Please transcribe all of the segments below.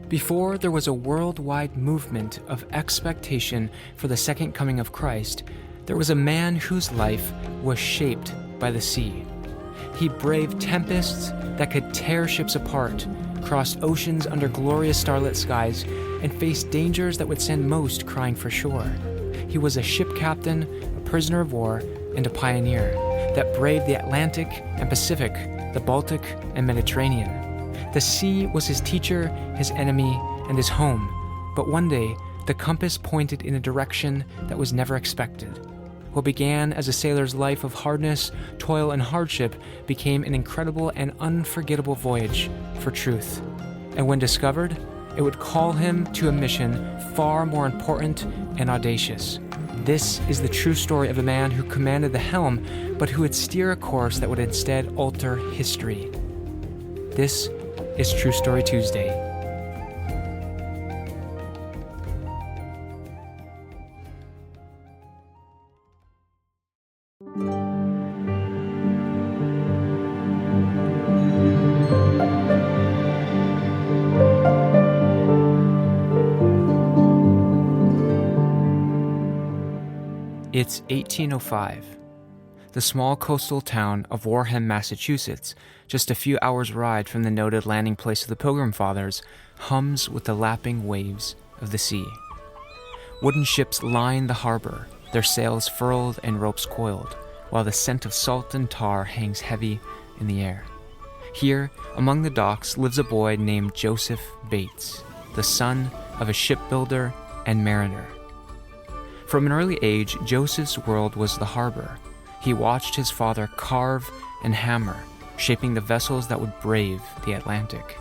Before there was a worldwide movement of expectation for the second coming of Christ, there was a man whose life was shaped by the sea. He braved tempests that could tear ships apart, crossed oceans under glorious starlit skies, and faced dangers that would send most crying for shore. He was a ship captain, a prisoner of war, and a pioneer that braved the Atlantic and Pacific, the Baltic and Mediterranean. The sea was his teacher, his enemy, and his home, but one day the compass pointed in a direction that was never expected. What began as a sailor's life of hardness, toil, and hardship became an incredible and unforgettable voyage for truth. And when discovered, it would call him to a mission far more important and audacious. This is the true story of a man who commanded the helm, but who would steer a course that would instead alter history. This is True Story Tuesday. It's 1805. The small coastal town of Wareham, Massachusetts, just a few hours' ride from the noted landing place of the Pilgrim Fathers, hums with the lapping waves of the sea. Wooden ships line the harbor, their sails furled and ropes coiled, while the scent of salt and tar hangs heavy in the air. Here, among the docks, lives a boy named Joseph Bates, the son of a shipbuilder and mariner. From an early age, Joseph's world was the harbor. He watched his father carve and hammer, shaping the vessels that would brave the Atlantic.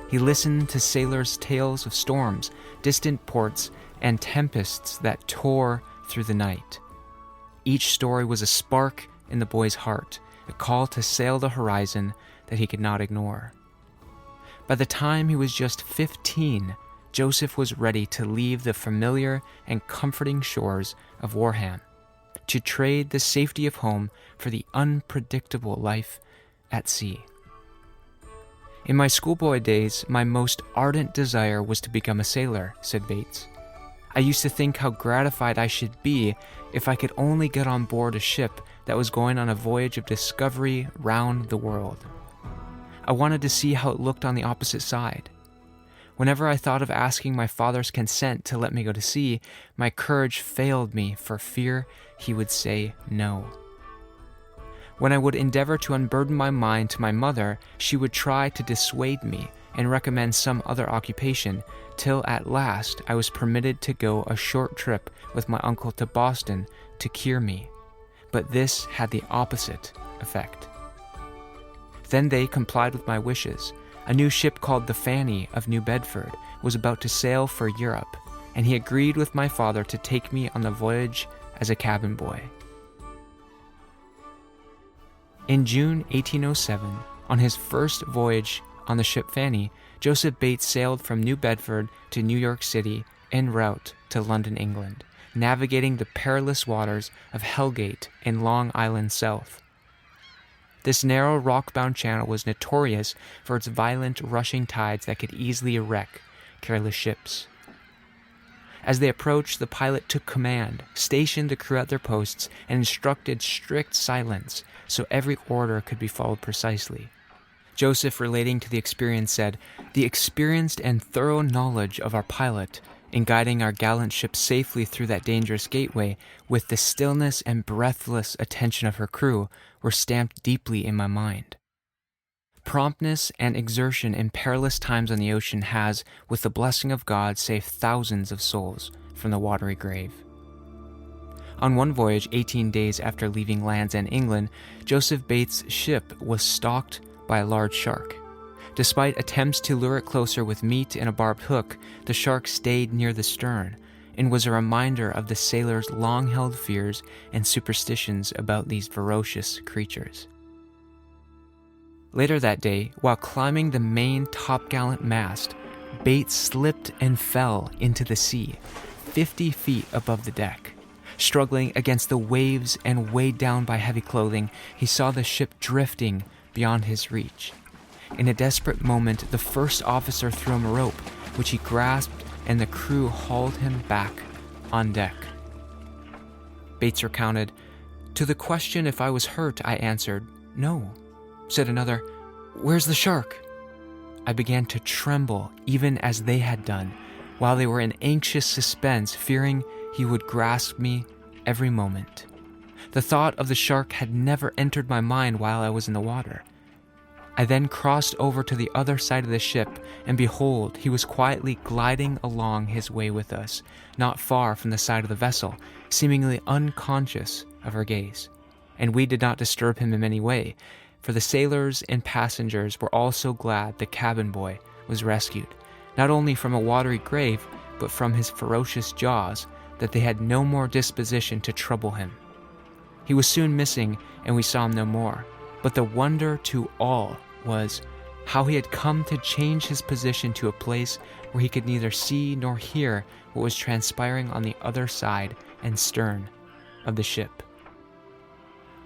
He listened to sailors' tales of storms, distant ports, and tempests that tore through the night. Each story was a spark in the boy's heart, a call to sail the horizon that he could not ignore. By the time he was just 15, Joseph was ready to leave the familiar and comforting shores of Wareham, to trade the safety of home for the unpredictable life at sea. In my schoolboy days, my most ardent desire was to become a sailor, said Bates. I used to think how gratified I should be if I could only get on board a ship that was going on a voyage of discovery round the world. I wanted to see how it looked on the opposite side. Whenever I thought of asking my father's consent to let me go to sea, my courage failed me for fear he would say no. When I would endeavor to unburden my mind to my mother, she would try to dissuade me and recommend some other occupation, till at last I was permitted to go a short trip with my uncle to Boston to cure me. But this had the opposite effect. Then they complied with my wishes. A new ship called the Fanny of New Bedford was about to sail for Europe, and he agreed with my father to take me on the voyage as a cabin boy. In June 1807, on his first voyage on the ship Fanny, Joseph Bates sailed from New Bedford to New York City en route to London, England, navigating the perilous waters of Hellgate in Long Island South. This narrow rock-bound channel was notorious for its violent rushing tides that could easily wreck careless ships. As they approached, the pilot took command, stationed the crew at their posts, and instructed strict silence so every order could be followed precisely. Joseph, relating to the experience, said, "The experienced and thorough knowledge of our pilot in guiding our gallant ship safely through that dangerous gateway, with the stillness and breathless attention of her crew, were stamped deeply in my mind. Promptness and exertion in perilous times on the ocean has, with the blessing of God, saved thousands of souls from the watery grave." On one voyage, 18 days after leaving Land's End, England, Joseph Bates' ship was stalked by a large shark. Despite attempts to lure it closer with meat and a barbed hook, the shark stayed near the stern and was a reminder of the sailors' long-held fears and superstitions about these ferocious creatures. Later that day, while climbing the main topgallant mast, Bates slipped and fell into the sea, 50 feet above the deck. Struggling against the waves and weighed down by heavy clothing, he saw the ship drifting beyond his reach. In a desperate moment, the first officer threw him a rope, which he grasped, and the crew hauled him back on deck. Bates recounted, "To the question if I was hurt, I answered, 'No.' Said another, 'Where's the shark?' I began to tremble even as they had done, while they were in anxious suspense, fearing he would grasp me every moment. The thought of the shark had never entered my mind while I was in the water. I then crossed over to the other side of the ship, and behold, he was quietly gliding along his way with us, not far from the side of the vessel, seemingly unconscious of our gaze. And we did not disturb him in any way, for the sailors and passengers were also glad the cabin boy was rescued, not only from a watery grave, but from his ferocious jaws, that they had no more disposition to trouble him. He was soon missing, and we saw him no more. But the wonder to all was how he had come to change his position to a place where he could neither see nor hear what was transpiring on the other side and stern of the ship."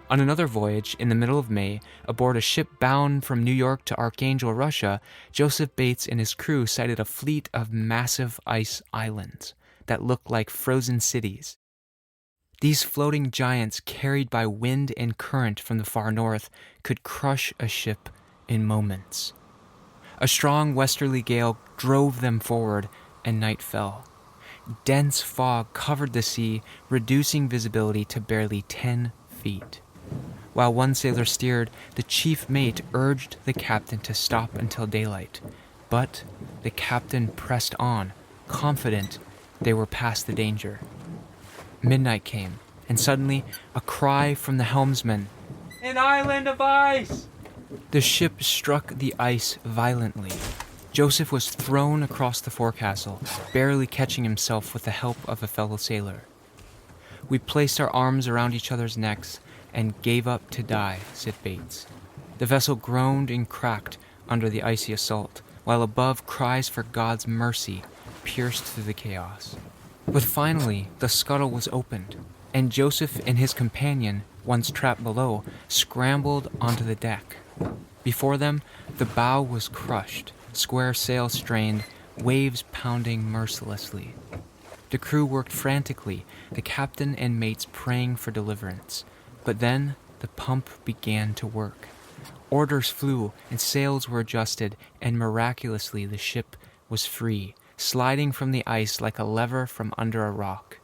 On another voyage, in the middle of May, aboard a ship bound from New York to Archangel, Russia, Joseph Bates and his crew sighted a fleet of massive ice islands that looked like frozen cities. These floating giants, carried by wind and current from the far north, could crush a ship in moments. A strong westerly gale drove them forward, and night fell. Dense fog covered the sea, reducing visibility to barely 10 feet. While one sailor steered, the chief mate urged the captain to stop until daylight. But the captain pressed on, confident they were past the danger. Midnight came, and suddenly a cry from the helmsman, "An island of ice!" The ship struck the ice violently. Joseph was thrown across the forecastle, barely catching himself with the help of a fellow sailor. "We placed our arms around each other's necks and gave up to die," said Bates. The vessel groaned and cracked under the icy assault, while above cries for God's mercy pierced through the chaos. But finally, the scuttle was opened, and Joseph and his companion, once trapped below, scrambled onto the deck. Before them, the bow was crushed, square sail strained, waves pounding mercilessly. The crew worked frantically, the captain and mates praying for deliverance. But then the pump began to work. Orders flew, and sails were adjusted, and miraculously the ship was free, sliding from the ice like a lever from under a rock.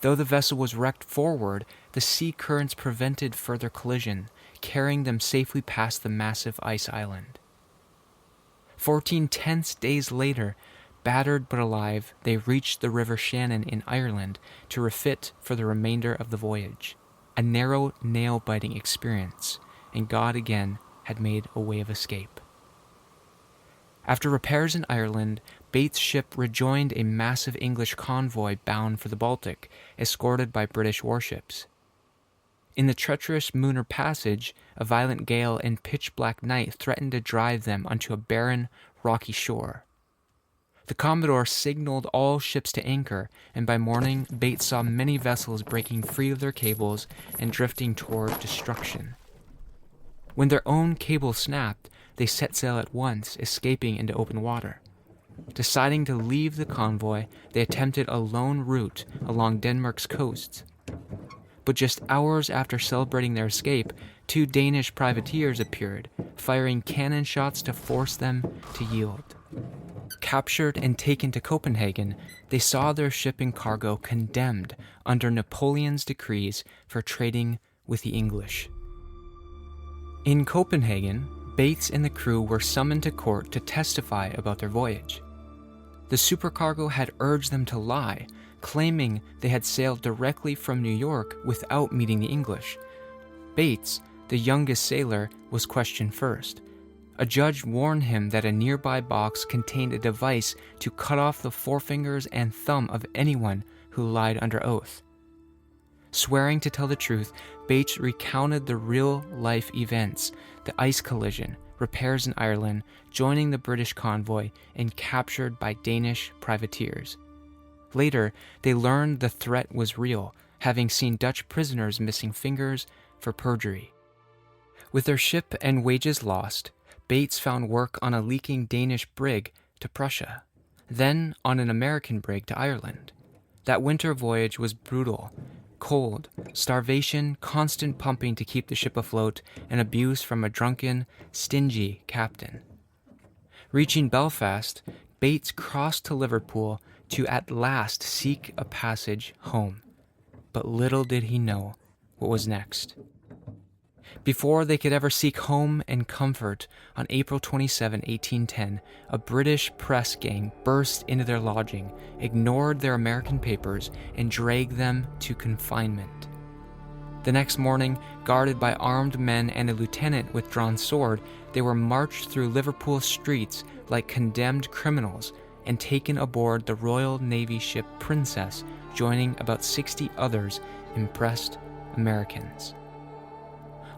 Though the vessel was wrecked forward, the sea currents prevented further collision, carrying them safely past the massive ice island. 14 tense days later, battered but alive, they reached the River Shannon in Ireland to refit for the remainder of the voyage. A narrow, nail-biting experience, and God again had made a way of escape. After repairs in Ireland, Bates' ship rejoined a massive English convoy bound for the Baltic, escorted by British warships. In the treacherous Mooner Passage, a violent gale and pitch-black night threatened to drive them onto a barren, rocky shore. The Commodore signaled all ships to anchor, and by morning, Bates saw many vessels breaking free of their cables and drifting toward destruction. When their own cable snapped, they set sail at once, escaping into open water. Deciding to leave the convoy, they attempted a lone route along Denmark's coasts. But just hours after celebrating their escape, 2 Danish privateers appeared, firing cannon shots to force them to yield. Captured and taken to Copenhagen, they saw their ship and cargo condemned under Napoleon's decrees for trading with the English. In Copenhagen, Bates and the crew were summoned to court to testify about their voyage. The supercargo had urged them to lie, claiming they had sailed directly from New York without meeting the English. Bates, the youngest sailor, was questioned first. A judge warned him that a nearby box contained a device to cut off the forefingers and thumb of anyone who lied under oath. Swearing to tell the truth, Bates recounted the real-life events, the ice collision, repairs in Ireland, joining the British convoy, and captured by Danish privateers. Later, they learned the threat was real, having seen Dutch prisoners missing fingers for perjury. With their ship and wages lost, Bates found work on a leaking Danish brig to Prussia, then on an American brig to Ireland. That winter voyage was brutal. Cold, starvation, constant pumping to keep the ship afloat, and abuse from a drunken, stingy captain. Reaching Belfast, Bates crossed to Liverpool to at last seek a passage home. But little did he know what was next. Before they could ever seek home and comfort, on April 27, 1810, a British press gang burst into their lodging, ignored their American papers, and dragged them to confinement. The next morning, guarded by armed men and a lieutenant with drawn sword, they were marched through Liverpool streets like condemned criminals and taken aboard the Royal Navy ship Princess, joining about 60 others impressed Americans.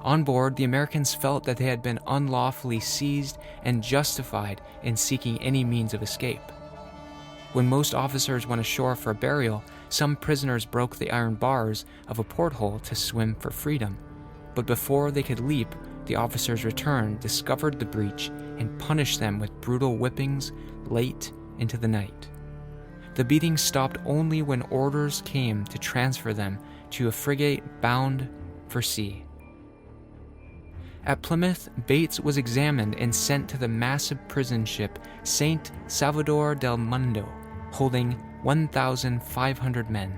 On board, the Americans felt that they had been unlawfully seized and justified in seeking any means of escape. When most officers went ashore for a burial, some prisoners broke the iron bars of a porthole to swim for freedom. But before they could leap, the officers returned, discovered the breach, and punished them with brutal whippings late into the night. The beating stopped only when orders came to transfer them to a frigate bound for sea. At Plymouth, Bates was examined and sent to the massive prison ship Saint Salvador del Mundo, holding 1,500 men.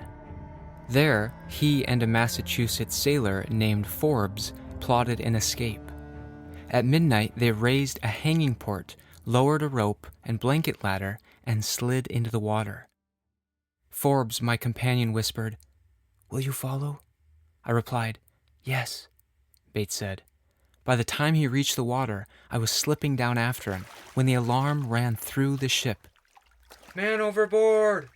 There, he and a Massachusetts sailor named Forbes plotted an escape. At midnight, they raised a hanging port, lowered a rope and blanket ladder, and slid into the water. Forbes, my companion, whispered, "Will you follow?" I replied, "Yes," Bates said. By the time he reached the water, I was slipping down after him when the alarm ran through the ship. "Man overboard!"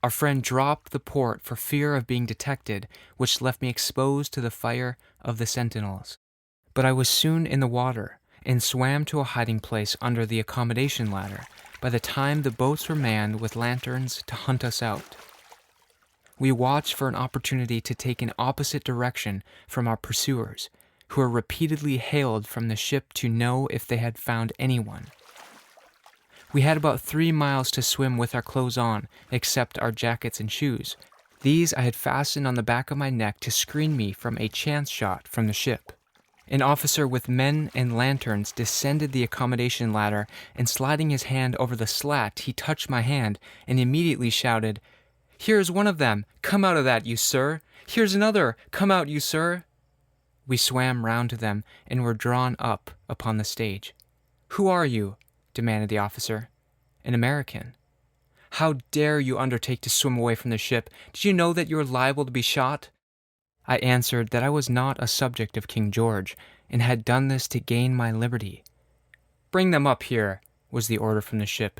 Our friend dropped the port for fear of being detected, which left me exposed to the fire of the sentinels. But I was soon in the water and swam to a hiding place under the accommodation ladder by the time the boats were manned with lanterns to hunt us out. We watched for an opportunity to take an opposite direction from our pursuers, who were repeatedly hailed from the ship to know if they had found anyone. We had about 3 miles to swim with our clothes on, except our jackets and shoes. These I had fastened on the back of my neck to screen me from a chance shot from the ship. An officer with men and lanterns descended the accommodation ladder, and sliding his hand over the slat, he touched my hand and immediately shouted, "Here's one of them! Come out of that, you sir! Here's another! Come out, you sir!" We swam round to them and were drawn up upon the stage. "Who are you?" demanded the officer. "An American." "How dare you undertake to swim away from the ship? Did you know that you were liable to be shot?" I answered that I was not a subject of King George, and had done this to gain my liberty. "Bring them up here," was the order from the ship.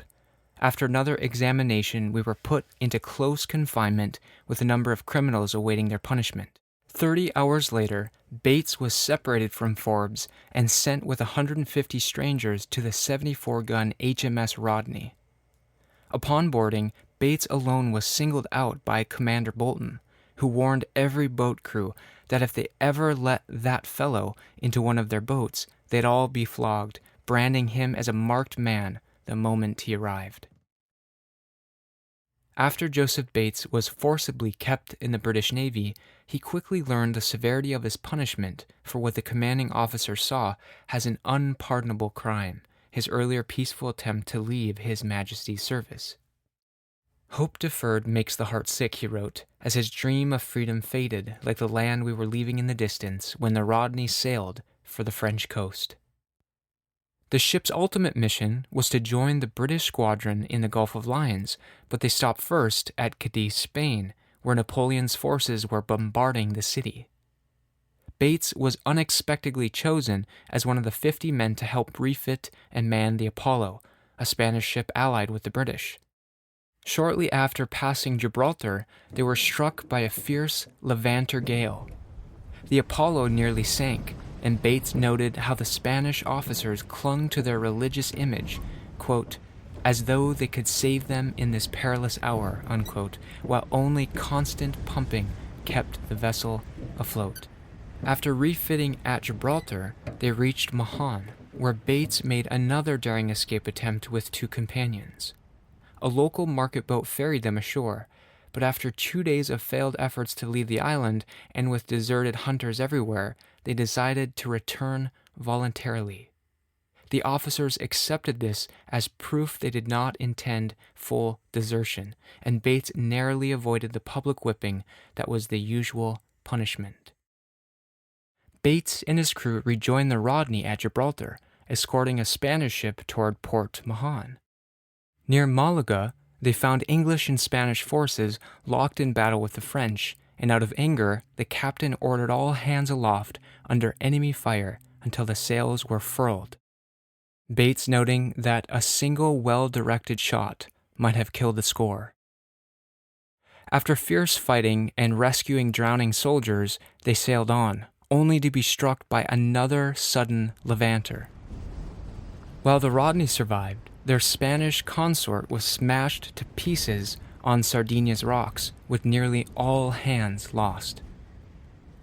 After another examination, we were put into close confinement with a number of criminals awaiting their punishment. 30 hours later, Bates was separated from Forbes and sent with 150 strangers to the 74-gun HMS Rodney. Upon boarding, Bates alone was singled out by Commander Bolton, who warned every boat crew that if they ever let that fellow into one of their boats, they'd all be flogged, branding him as a marked man the moment he arrived. After Joseph Bates was forcibly kept in the British Navy, he quickly learned the severity of his punishment for what the commanding officer saw as an unpardonable crime, his earlier peaceful attempt to leave His Majesty's service. "Hope deferred makes the heart sick," he wrote, as his dream of freedom faded like the land we were leaving in the distance when the Rodney sailed for the French coast. The ship's ultimate mission was to join the British squadron in the Gulf of Lions, but they stopped first at Cadiz, Spain, where Napoleon's forces were bombarding the city. Bates was unexpectedly chosen as one of the 50 men to help refit and man the Apollo, a Spanish ship allied with the British. Shortly after passing Gibraltar, they were struck by a fierce Levanter gale. The Apollo nearly sank, and Bates noted how the Spanish officers clung to their religious image, quote, as though they could save them in this perilous hour, unquote, while only constant pumping kept the vessel afloat. After refitting at Gibraltar, they reached Mahon, where Bates made another daring escape attempt with 2 companions. a local market boat ferried them ashore, but after 2 days of failed efforts to leave the island and with deserted hunters everywhere, they decided to return voluntarily. The officers accepted this as proof they did not intend full desertion, and Bates narrowly avoided the public whipping that was the usual punishment. Bates and his crew rejoined the Rodney at Gibraltar, escorting a Spanish ship toward Port Mahon. Near Malaga, they found English and Spanish forces locked in battle with the French, and out of anger, the captain ordered all hands aloft under enemy fire until the sails were furled. Bates noting that a single well-directed shot might have killed the score. After fierce fighting and rescuing drowning soldiers, they sailed on, only to be struck by another sudden levanter. While the Rodney survived, their Spanish consort was smashed to pieces on Sardinia's rocks, with nearly all hands lost.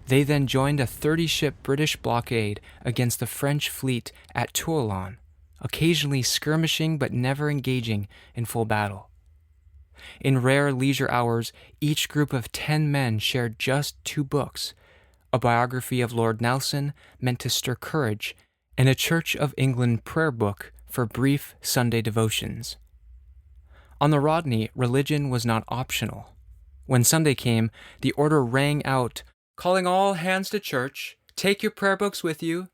They then joined a 30-ship British blockade against the French fleet at Toulon, occasionally skirmishing but never engaging in full battle. In rare leisure hours, each group of 10 men shared just 2 books, a biography of Lord Nelson meant to stir courage, and a Church of England prayer book for brief Sunday devotions. On the Rodney, religion was not optional. When Sunday came, the order rang out, calling all hands to church, take your prayer books with you,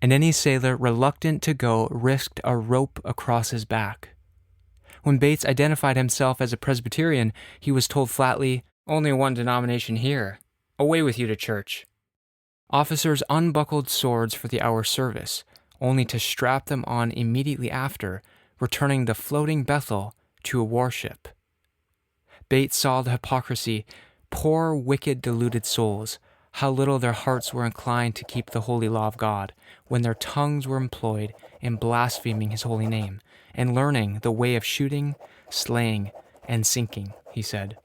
and any sailor reluctant to go risked a rope across his back. When Bates identified himself as a Presbyterian, he was told flatly, only one denomination here. Away with you to church. Officers unbuckled swords for the hour's service, only to strap them on immediately after, returning the floating Bethel to a warship. Bates saw the hypocrisy. Poor, wicked, deluded souls, how little their hearts were inclined to keep the holy law of God, when their tongues were employed in blaspheming his holy name, and learning the way of shooting, slaying, and sinking, he said.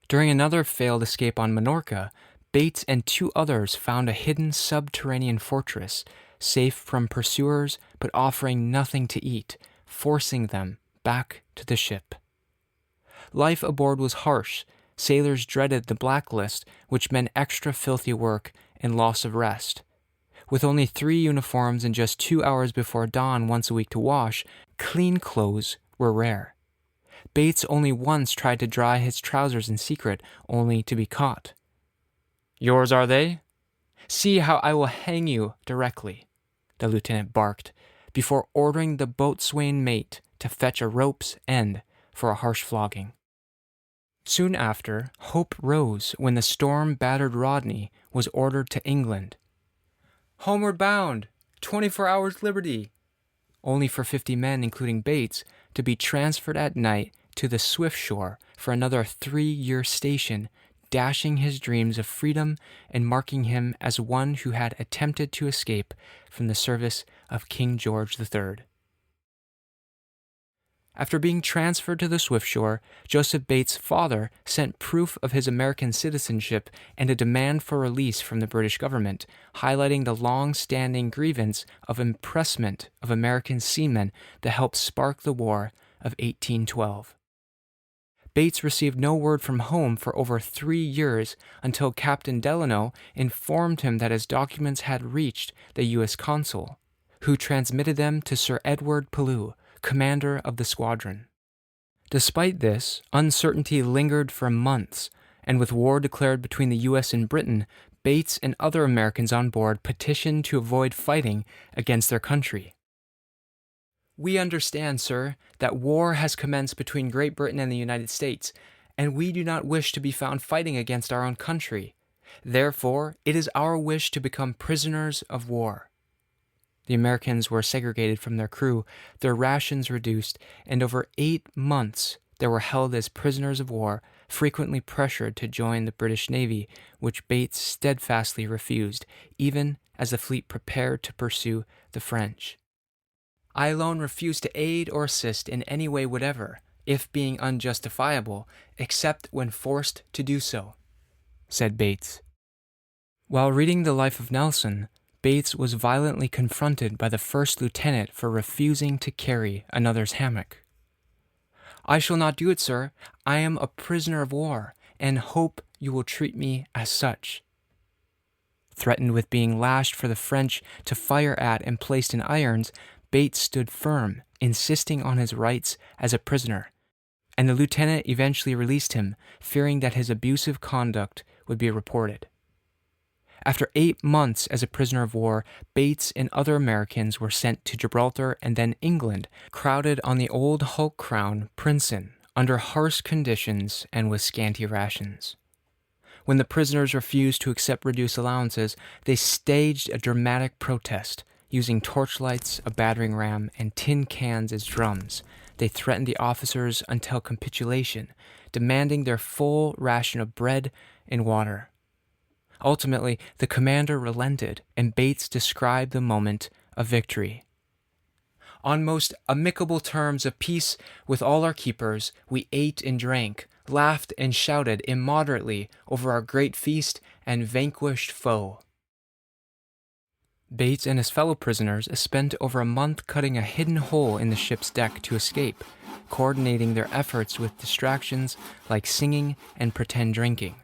During another failed escape on Minorca, Bates and 2 others found a hidden subterranean fortress, safe from pursuers but offering nothing to eat, forcing them back to the ship. Life aboard was harsh. Sailors dreaded the blacklist, which meant extra filthy work and loss of rest. With only 3 uniforms and just 2 hours before dawn once a week to wash, clean clothes were rare. Bates only once tried to dry his trousers in secret, only to be caught. Yours are they? See how I will hang you directly, the lieutenant barked, before ordering the boatswain mate to fetch a rope's end for a harsh flogging. Soon after, hope rose when the storm-battered Rodney was ordered to England. Homeward bound, 24 hours liberty, only for 50 men, including Bates, to be transferred at night to the Swift Shore for another 3-year station, dashing his dreams of freedom and marking him as one who had attempted to escape from the service of King George III. After being transferred to the Swift Shore, Joseph Bates' father sent proof of his American citizenship and a demand for release from the British government, highlighting the long-standing grievance of impressment of American seamen that helped spark the War of 1812. Bates received no word from home for over 3 years until Captain Delano informed him that his documents had reached the U.S. consul, who transmitted them to Sir Edward Pellew, commander of the squadron. Despite this, uncertainty lingered for months, and with war declared between the U.S. and Britain, Bates and other Americans on board petitioned to avoid fighting against their country. We understand, sir, that war has commenced between Great Britain and the United States, and we do not wish to be found fighting against our own country. Therefore, it is our wish to become prisoners of war. The Americans were segregated from their crew, their rations reduced, and over 8 months they were held as prisoners of war, frequently pressured to join the British Navy, which Bates steadfastly refused, even as the fleet prepared to pursue the French. I alone refuse to aid or assist in any way whatever, if being unjustifiable, except when forced to do so, said Bates. While reading the life of Nelson, Bates was violently confronted by the first lieutenant for refusing to carry another's hammock. "I shall not do it, sir. I am a prisoner of war, and hope you will treat me as such." Threatened with being lashed for the French to fire at and placed in irons, Bates stood firm, insisting on his rights as a prisoner, and the lieutenant eventually released him, fearing that his abusive conduct would be reported. After 8 months as a prisoner of war, Bates and other Americans were sent to Gibraltar and then England, crowded on the old Hulk Crown, Princeton, under harsh conditions and with scanty rations. When the prisoners refused to accept reduced allowances, they staged a dramatic protest, using torchlights, a battering ram, and tin cans as drums. They threatened the officers until capitulation, demanding their full ration of bread and water. Ultimately, the commander relented, and Bates described the moment of victory. "On most amicable terms of peace with all our keepers, we ate and drank, laughed and shouted immoderately over our great feast and vanquished foe." Bates and his fellow prisoners spent over a month cutting a hidden hole in the ship's deck to escape, coordinating their efforts with distractions like singing and pretend drinking.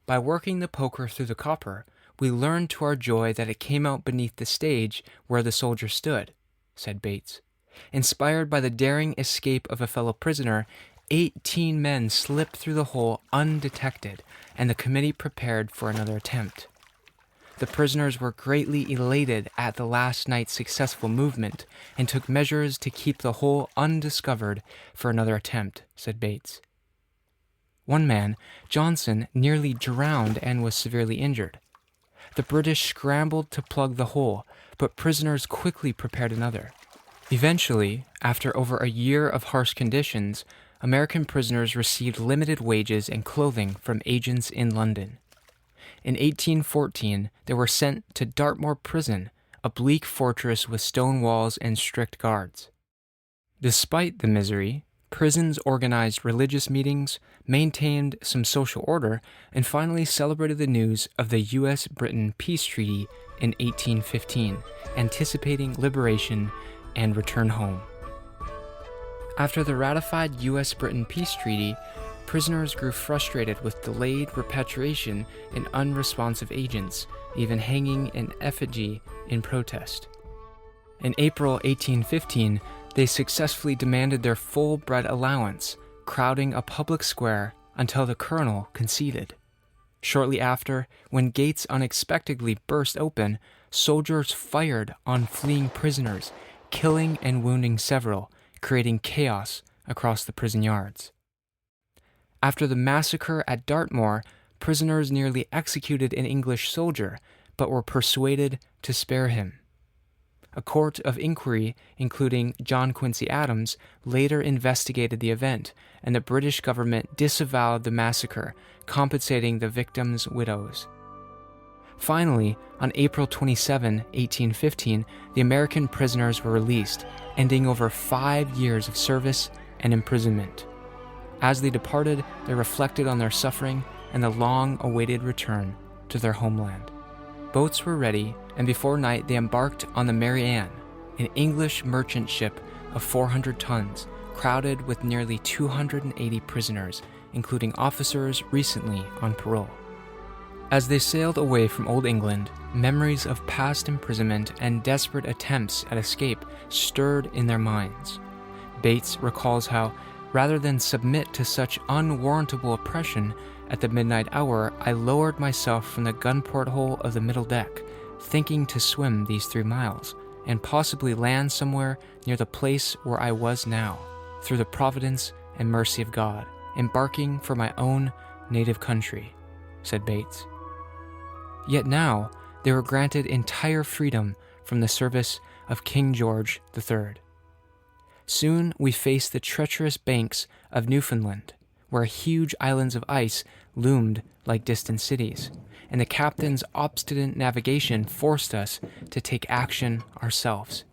"By working the poker through the copper, we learned to our joy that it came out beneath the stage where the soldier stood," said Bates. Inspired by the daring escape of a fellow prisoner, 18 men slipped through the hole undetected, and the committee prepared for another attempt. The prisoners were greatly elated at the last night's successful movement and took measures to keep the hole undiscovered for another attempt, said Bates. One man, Johnson, nearly drowned and was severely injured. The British scrambled to plug the hole, but prisoners quickly prepared another. Eventually, after over a year of harsh conditions, American prisoners received limited wages and clothing from agents in London. In 1814, they were sent to Dartmoor Prison, a bleak fortress with stone walls and strict guards. Despite the misery, prisons organized religious meetings, maintained some social order, and finally celebrated the news of the U.S.-Britain peace treaty in 1815, anticipating liberation and return home. After the ratified U.S.-Britain peace treaty, prisoners grew frustrated with delayed repatriation and unresponsive agents, even hanging an effigy in protest. In April 1815, they successfully demanded their full bread allowance, crowding a public square until the colonel conceded. Shortly after, when gates unexpectedly burst open, soldiers fired on fleeing prisoners, killing and wounding several, creating chaos across the prison yards. After the massacre at Dartmoor, prisoners nearly executed an English soldier, but were persuaded to spare him. A court of inquiry, including John Quincy Adams, later investigated the event, and the British government disavowed the massacre, compensating the victims' widows. Finally, on April 27, 1815, the American prisoners were released, ending over 5 years of service and imprisonment. As they departed, they reflected on their suffering and the long-awaited return to their homeland. Boats were ready, and before night they embarked on the Mary Ann, an English merchant ship of 400 tons, crowded with nearly 280 prisoners, including officers recently on parole. As they sailed away from Old England, memories of past imprisonment and desperate attempts at escape stirred in their minds. Bates recalls how, rather than submit to such unwarrantable oppression, at the midnight hour I lowered myself from the gun porthole of the middle deck, thinking to swim these 3 miles, and possibly land somewhere near the place where I was now, through the providence and mercy of God, embarking for my own native country, said Bates. Yet now they were granted entire freedom from the service of King George III. Soon we faced the treacherous banks of Newfoundland, where huge islands of ice loomed like distant cities, and the captain's obstinate navigation forced us to take action ourselves.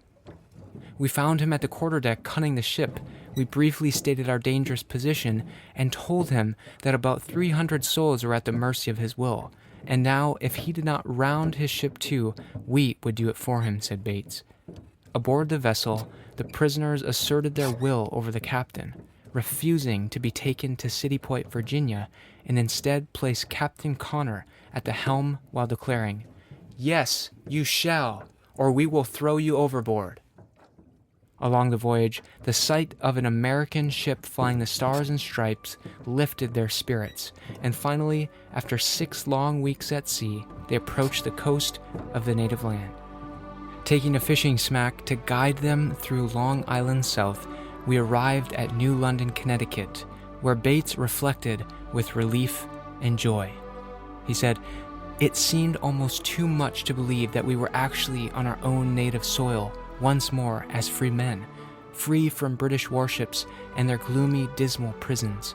We found him at the quarterdeck cunning the ship. We briefly stated our dangerous position and told him that about 300 souls were at the mercy of his will, and now if he did not round his ship to, we would do it for him, said Bates. Aboard the vessel, the prisoners asserted their will over the captain, refusing to be taken to City Point, Virginia, and instead placed Captain Connor at the helm while declaring, "Yes, you shall, or we will throw you overboard." Along the voyage, the sight of an American ship flying the Stars and Stripes lifted their spirits, and finally, after 6 long weeks at sea, they approached the coast of the native land. Taking a fishing smack to guide them through Long Island South, we arrived at New London, Connecticut, where Bates reflected with relief and joy. He said, "It seemed almost too much to believe that we were actually on our own native soil once more as free men, free from British warships and their gloomy, dismal prisons."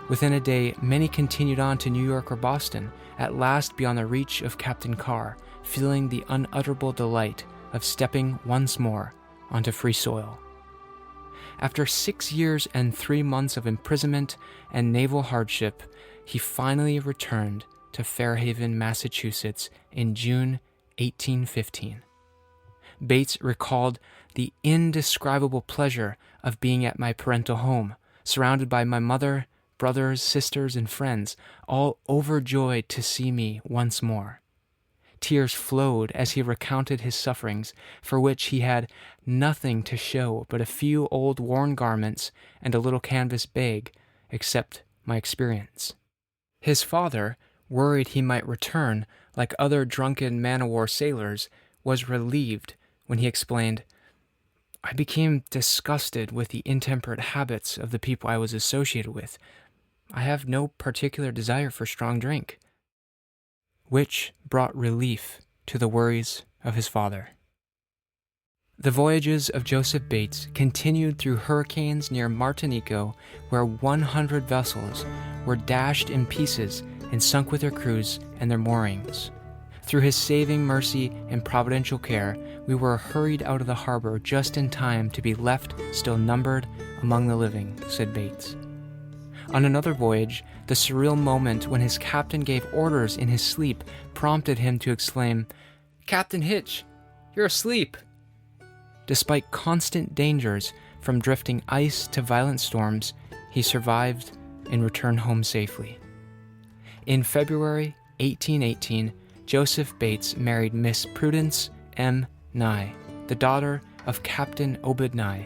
Within a day, many continued on to New York or Boston, at last beyond the reach of Captain Carr, feeling the unutterable delight of stepping once more onto free soil. After 6 years and 3 months of imprisonment and naval hardship, he finally returned to Fairhaven, Massachusetts in June 1815. Bates recalled the indescribable pleasure of being at my parental home, surrounded by my mother, brothers, sisters, and friends, all overjoyed to see me once more. Tears flowed as he recounted his sufferings, for which he had nothing to show but a few old worn garments and a little canvas bag, except my experience. His father, worried he might return like other drunken man-o'-war sailors, was relieved when he explained, "I became disgusted with the intemperate habits of the people I was associated with. I have no particular desire for strong drink," which brought relief to the worries of his father. The voyages of Joseph Bates continued through hurricanes near Martinico, where 100 vessels were dashed in pieces and sunk with their crews and their moorings. Through his saving mercy and providential care, we were hurried out of the harbor just in time to be left still numbered among the living, said Bates. On another voyage, the surreal moment when his captain gave orders in his sleep prompted him to exclaim, "Captain Hitch, you're asleep!" Despite constant dangers from drifting ice to violent storms, he survived and returned home safely. In February 1818, Joseph Bates married Miss Prudence M. Nye, the daughter of Captain Obed Nye.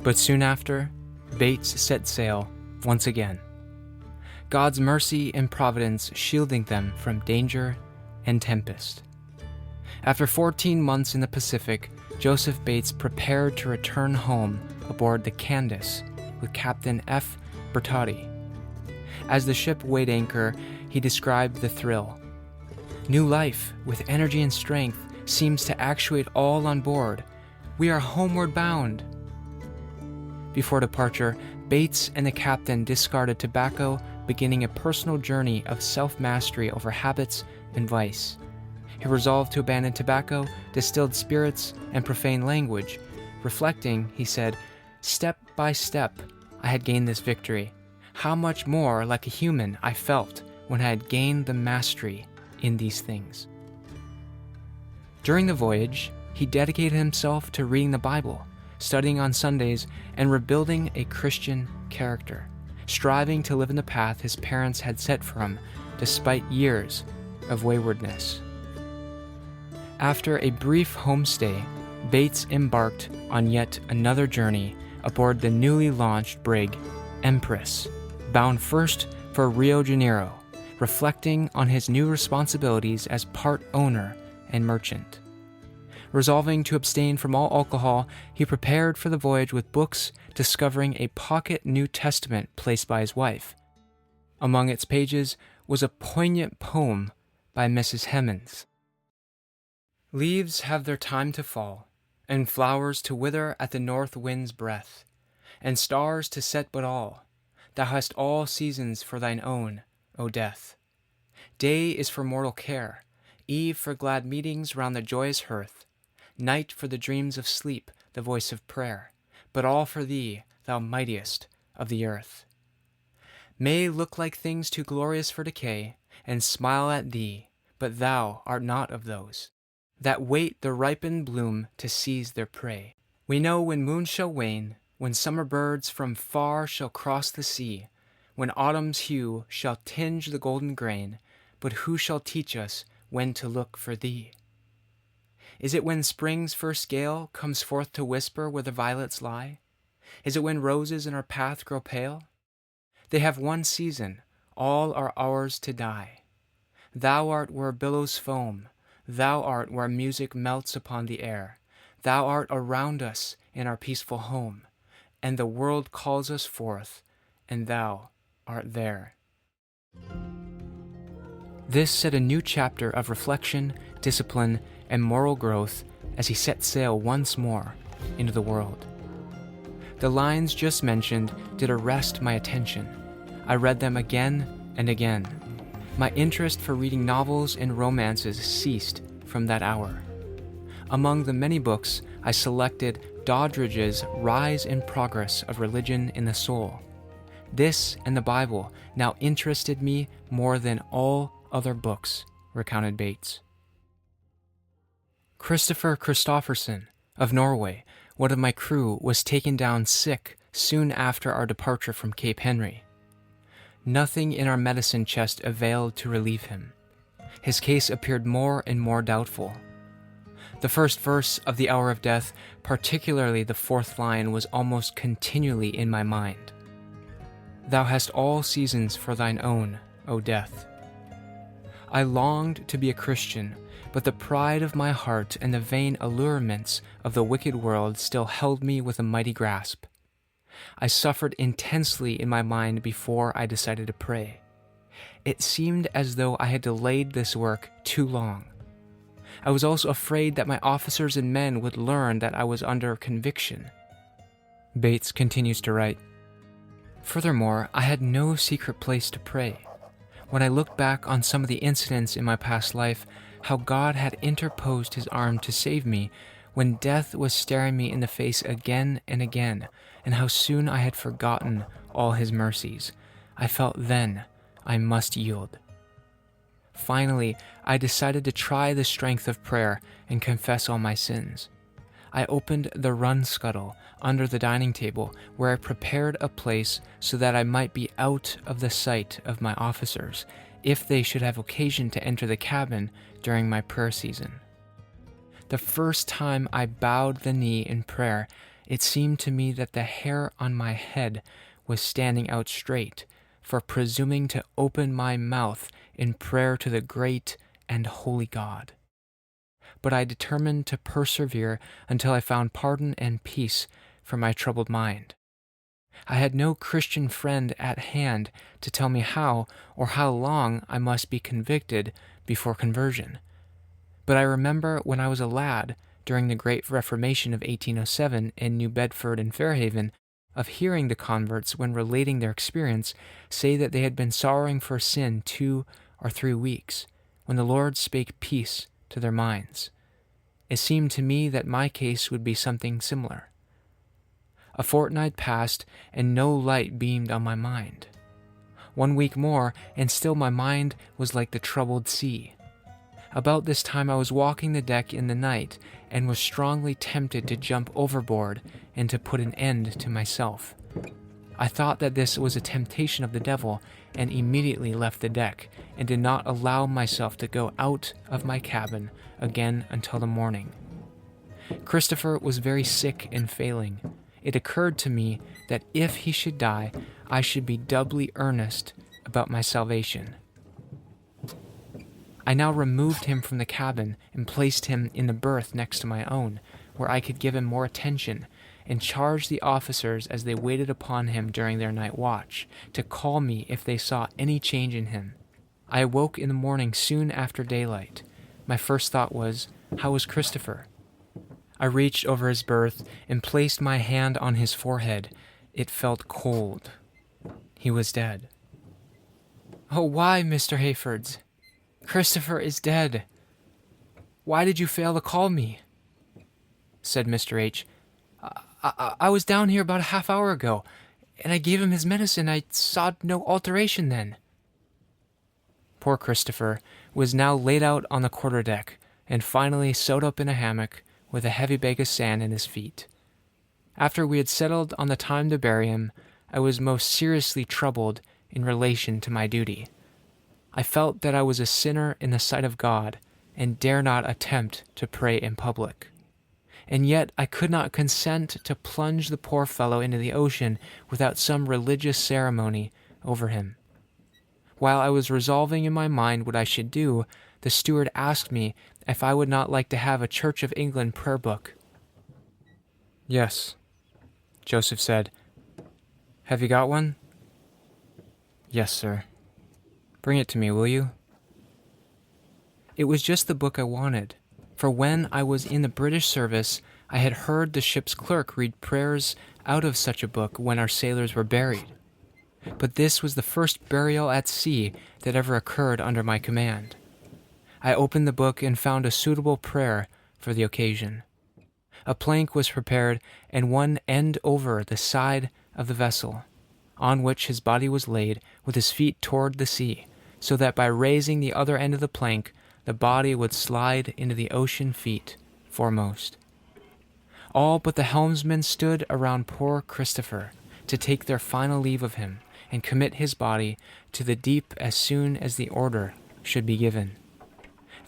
But soon after, Bates set sail once again, God's mercy and providence shielding them from danger and tempest. After 14 months in the Pacific, Joseph Bates prepared to return home aboard the Candace with Captain F. Bertotti. As the ship weighed anchor, he described the thrill. "New life, with energy and strength, seems to actuate all on board. We are homeward bound." Before departure, Bates and the captain discarded tobacco, beginning a personal journey of self-mastery over habits and vice. He resolved to abandon tobacco, distilled spirits, and profane language. Reflecting, he said, "Step by step, I had gained this victory. How much more like a human I felt when I had gained the mastery in these things." During the voyage, he dedicated himself to reading the Bible, studying on Sundays, and rebuilding a Christian character, striving to live in the path his parents had set for him, despite years of waywardness. After a brief homestay, Bates embarked on yet another journey aboard the newly launched brig Empress, bound first for Rio de Janeiro, reflecting on his new responsibilities as part owner and merchant. Resolving to abstain from all alcohol, he prepared for the voyage with books, discovering a pocket New Testament placed by his wife. Among its pages was a poignant poem by Mrs. Hemans. "Leaves have their time to fall, and flowers to wither at the north wind's breath, and stars to set but all. Thou hast all seasons for thine own, O death. Day is for mortal care, eve for glad meetings round the joyous hearth, night for the dreams of sleep, the voice of prayer, but all for thee, thou mightiest of the earth. May look like things too glorious for decay, and smile at thee, but thou art not of those. that wait the ripened bloom to seize their prey. We know when moon shall wane, when summer birds from far shall cross the sea, when autumn's hue shall tinge the golden grain, but who shall teach us when to look for thee? Is it when spring's first gale comes forth to whisper where the violets lie? Is it when roses in our path grow pale? They have one season, all are ours to die. Thou art where billows foam, thou art where music melts upon the air. Thou art around us in our peaceful home, and the world calls us forth, and thou art there. This set a new chapter of reflection, discipline, and moral growth as he set sail once more into the world. The lines just mentioned did arrest my attention. I read them again and again. My interest for reading novels and romances ceased from that hour. Among the many books, I selected Doddridge's Rise and Progress of Religion in the Soul. This and the Bible now interested me more than all other books, recounted Bates. Christopher Christofferson of Norway, one of my crew, was taken down sick soon after our departure from Cape Henry. Nothing in our medicine chest availed to relieve him. His case appeared more and more doubtful. The first verse of the Hour of Death, particularly the fourth line, was almost continually in my mind. Thou hast all seasons for thine own, O death. I longed to be a Christian, but the pride of my heart and the vain allurements of the wicked world still held me with a mighty grasp. I suffered intensely in my mind before I decided to pray. It seemed as though I had delayed this work too long. I was also afraid that my officers and men would learn that I was under conviction. Bates continues to write, furthermore, I had no secret place to pray. When I looked back on some of the incidents in my past life, how God had interposed his arm to save me when death was staring me in the face again and again, and how soon I had forgotten all his mercies, I felt then I must yield. Finally, I decided to try the strength of prayer and confess all my sins. I opened the run scuttle under the dining table, where I prepared a place so that I might be out of the sight of my officers, if they should have occasion to enter the cabin during my prayer season. The first time I bowed the knee in prayer, it seemed to me that the hair on my head was standing out straight, for presuming to open my mouth in prayer to the great and holy God. But I determined to persevere until I found pardon and peace for my troubled mind. I had no Christian friend at hand to tell me how or how long I must be convicted before conversion. But I remember when I was a lad, during the Great Reformation of 1807 in New Bedford and Fairhaven, of hearing the converts, when relating their experience, say that they had been sorrowing for sin 2 or 3 weeks, when the Lord spake peace to their minds. It seemed to me that my case would be something similar. A fortnight passed, and no light beamed on my mind. 1 week more, and still my mind was like the troubled sea. About this time I was walking the deck in the night, and was strongly tempted to jump overboard and to put an end to myself. I thought that this was a temptation of the devil, and immediately left the deck, and did not allow myself to go out of my cabin again until the morning. Christopher was very sick and failing. It occurred to me that if he should die, I should be doubly earnest about my salvation. I now removed him from the cabin and placed him in the berth next to my own, where I could give him more attention, and charged the officers as they waited upon him during their night watch to call me if they saw any change in him. I awoke in the morning soon after daylight. My first thought was, how was Christopher? I reached over his berth and placed my hand on his forehead. It felt cold. He was dead. "Oh, why, Mr. Hayfords? Christopher is dead. Why did you fail to call me?" said Mr. H. I was down here about a half hour ago, and I gave him his medicine. I saw no alteration then." Poor Christopher was now laid out on the quarterdeck, and finally sewed up in a hammock with a heavy bag of sand in his feet. After we had settled on the time to bury him, I was most seriously troubled in relation to my duty. I felt that I was a sinner in the sight of God and dare not attempt to pray in public. And yet I could not consent to plunge the poor fellow into the ocean without some religious ceremony over him. While I was resolving in my mind what I should do, the steward asked me if I would not like to have a Church of England prayer book. "Yes," Joseph said. "Have you got one?" "Yes, sir." "Bring it to me, will you?" It was just the book I wanted, for when I was in the British service, I had heard the ship's clerk read prayers out of such a book when our sailors were buried. But this was the first burial at sea that ever occurred under my command. I opened the book and found a suitable prayer for the occasion. A plank was prepared and one end over the side of the vessel, on which his body was laid with his feet toward the sea, so that by raising the other end of the plank, the body would slide into the ocean feet foremost. All but the helmsmen stood around poor Christopher to take their final leave of him and commit his body to the deep as soon as the order should be given.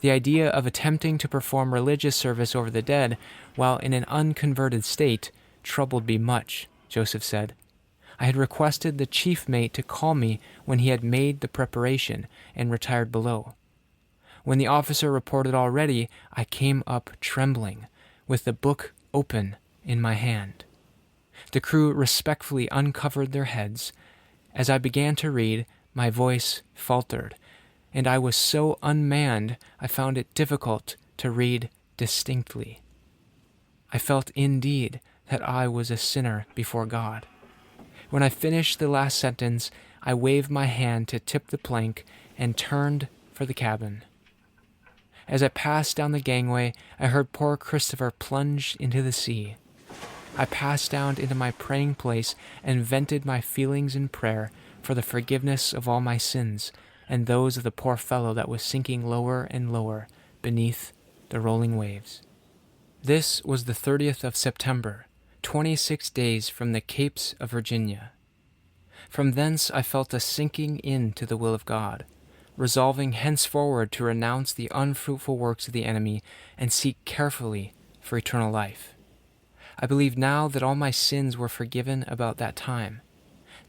The idea of attempting to perform religious service over the dead while in an unconverted state troubled me much, Joseph said. I had requested the chief mate to call me when he had made the preparation and retired below. When the officer reported all ready, I came up trembling, with the book open in my hand. The crew respectfully uncovered their heads. As I began to read, my voice faltered, and I was so unmanned I found it difficult to read distinctly. I felt indeed that I was a sinner before God. When I finished the last sentence, I waved my hand to tip the plank and turned for the cabin. As I passed down the gangway, I heard poor Christopher plunge into the sea. I passed down into my praying place and vented my feelings in prayer for the forgiveness of all my sins and those of the poor fellow that was sinking lower and lower beneath the rolling waves. This was the 30th of September, 26 days from the Capes of Virginia. From thence I felt a sinking into the will of God, resolving henceforward to renounce the unfruitful works of the enemy and seek carefully for eternal life. I believe now that all my sins were forgiven about that time.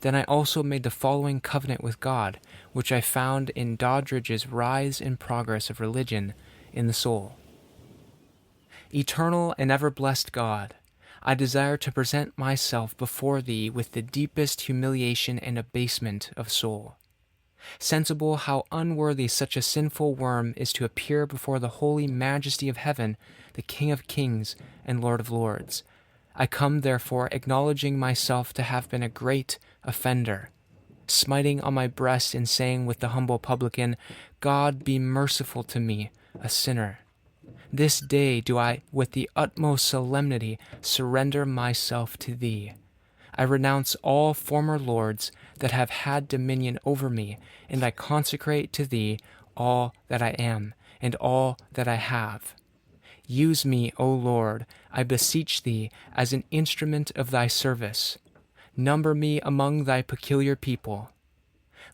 Then I also made the following covenant with God, which I found in Doddridge's Rise and Progress of Religion in the Soul. Eternal and ever-blessed God, I desire to present myself before Thee with the deepest humiliation and abasement of soul. Sensible how unworthy such a sinful worm is to appear before the holy majesty of heaven, the King of kings and Lord of lords, I come therefore acknowledging myself to have been a great offender, smiting on my breast and saying with the humble publican, God be merciful to me, a sinner. This day do I with the utmost solemnity surrender myself to Thee. I renounce all former lords that have had dominion over me, and I consecrate to Thee all that I am and all that I have. Use me, O Lord, I beseech Thee, as an instrument of Thy service. Number me among Thy peculiar people.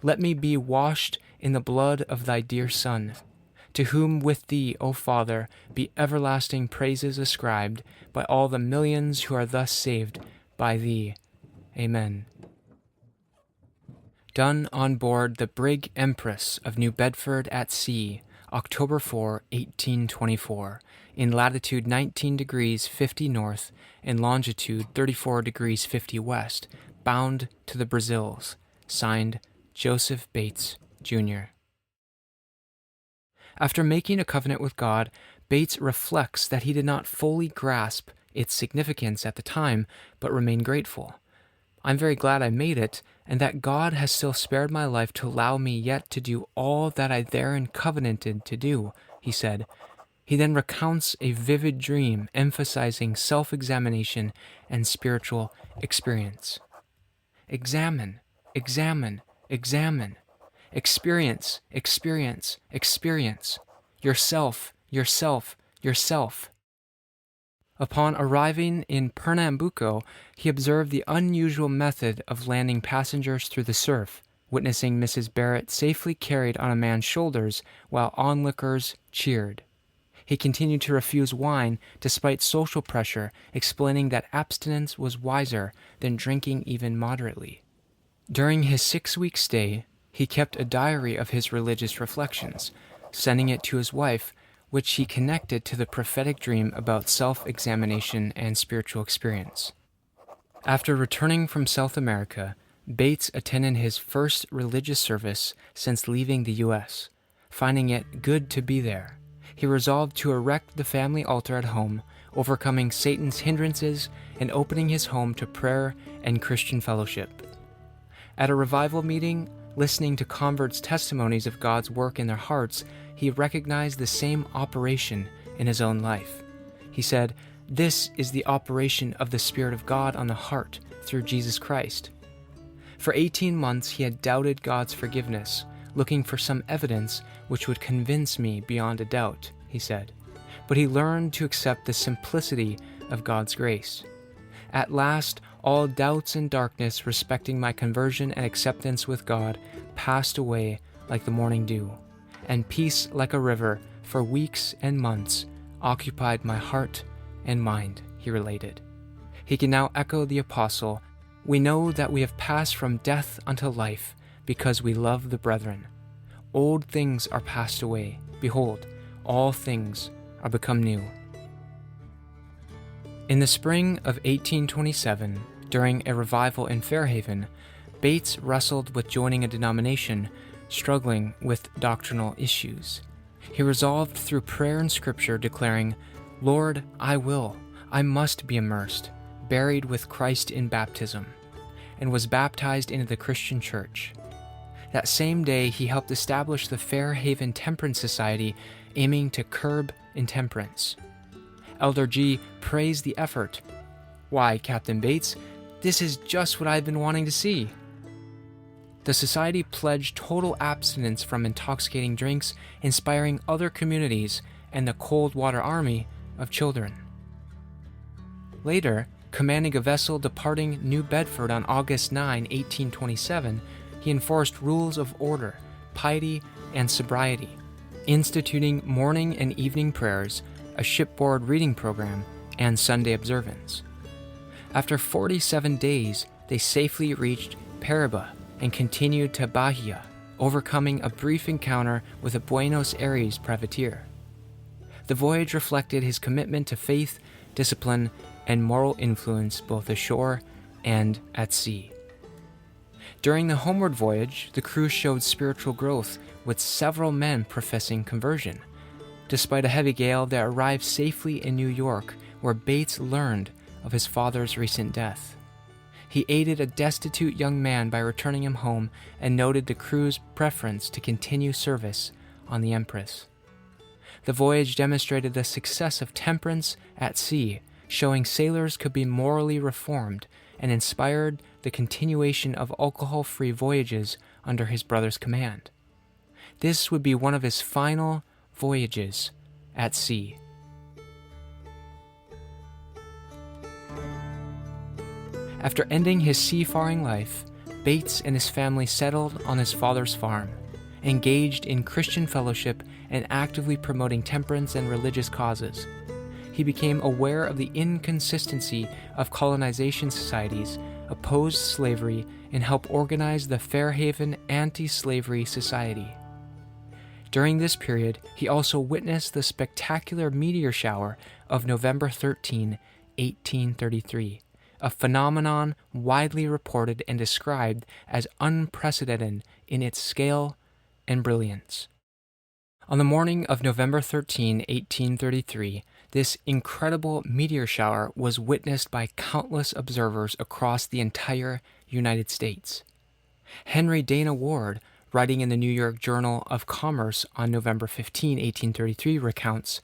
Let me be washed in the blood of Thy dear Son, to whom with Thee, O Father, be everlasting praises ascribed by all the millions who are thus saved by Thee. Amen. Done on board the brig Empress of New Bedford at sea, October 4, 1824, in latitude 19 degrees 50 north and longitude 34 degrees 50 west, bound to the Brazils. Signed, Joseph Bates, Jr. After making a covenant with God, Bates reflects that he did not fully grasp its significance at the time, but remained grateful. I'm very glad I made it, and that God has still spared my life to allow me yet to do all that I therein covenanted to do, he said. He then recounts a vivid dream emphasizing self-examination and spiritual experience. Examine, examine, examine. Experience, experience, experience. Yourself, yourself, yourself." Upon arriving in Pernambuco, he observed the unusual method of landing passengers through the surf, witnessing Mrs. Barrett safely carried on a man's shoulders while onlookers cheered. He continued to refuse wine despite social pressure, explaining that abstinence was wiser than drinking even moderately. During his 6-week stay, he kept a diary of his religious reflections, sending it to his wife, which he connected to the prophetic dream about self-examination and spiritual experience. After returning from South America, Bates attended his first religious service since leaving the U.S. Finding it good to be there, he resolved to erect the family altar at home, overcoming Satan's hindrances and opening his home to prayer and Christian fellowship. At a revival meeting, listening to converts' testimonies of God's work in their hearts, he recognized the same operation in his own life. He said, "This is the operation of the Spirit of God on the heart through Jesus Christ." For 18 months, he had doubted God's forgiveness, looking for some evidence which would convince me beyond a doubt, he said. But he learned to accept the simplicity of God's grace. At last, all doubts and darkness respecting my conversion and acceptance with God passed away like the morning dew, and peace like a river for weeks and months occupied my heart and mind, he related. He can now echo the apostle, "We know that we have passed from death unto life, because we love the brethren. Old things are passed away. Behold, all things are become new." In the spring of 1827, during a revival in Fairhaven, Bates wrestled with joining a denomination, struggling with doctrinal issues. He resolved through prayer and scripture, declaring, "Lord, I will. I must be immersed, buried with Christ in baptism," and was baptized into the Christian church. That same day, he helped establish the Fairhaven Temperance Society, aiming to curb intemperance. Elder G praised the effort. "Why, Captain Bates, this is just what I've been wanting to see." The society pledged total abstinence from intoxicating drinks, inspiring other communities and the Cold Water Army of children. Later, commanding a vessel departing New Bedford on August 9, 1827, he enforced rules of order, piety, and sobriety, instituting morning and evening prayers, a shipboard reading program, and Sunday observance. After 47 days, they safely reached Paribas and continued to Bahia, overcoming a brief encounter with a Buenos Aires privateer. The voyage reflected his commitment to faith, discipline, and moral influence both ashore and at sea. During the homeward voyage, the crew showed spiritual growth, with several men professing conversion. Despite a heavy gale, they arrived safely in New York, where Bates learned of his father's recent death. He aided a destitute young man by returning him home and noted the crew's preference to continue service on the Empress. The voyage demonstrated the success of temperance at sea, showing sailors could be morally reformed, and inspired the continuation of alcohol-free voyages under his brother's command. This would be one of his final voyages at sea. After ending his seafaring life, Bates and his family settled on his father's farm, engaged in Christian fellowship and actively promoting temperance and religious causes. He became aware of the inconsistency of colonization societies, opposed slavery, and helped organize the Fairhaven Anti-Slavery Society. During this period, he also witnessed the spectacular meteor shower of November 13, 1833, a phenomenon widely reported and described as unprecedented in its scale and brilliance. On the morning of November 13, 1833, this incredible meteor shower was witnessed by countless observers across the entire United States. Henry Dana Ward, writing in the New York Journal of Commerce on November 15, 1833, recounts,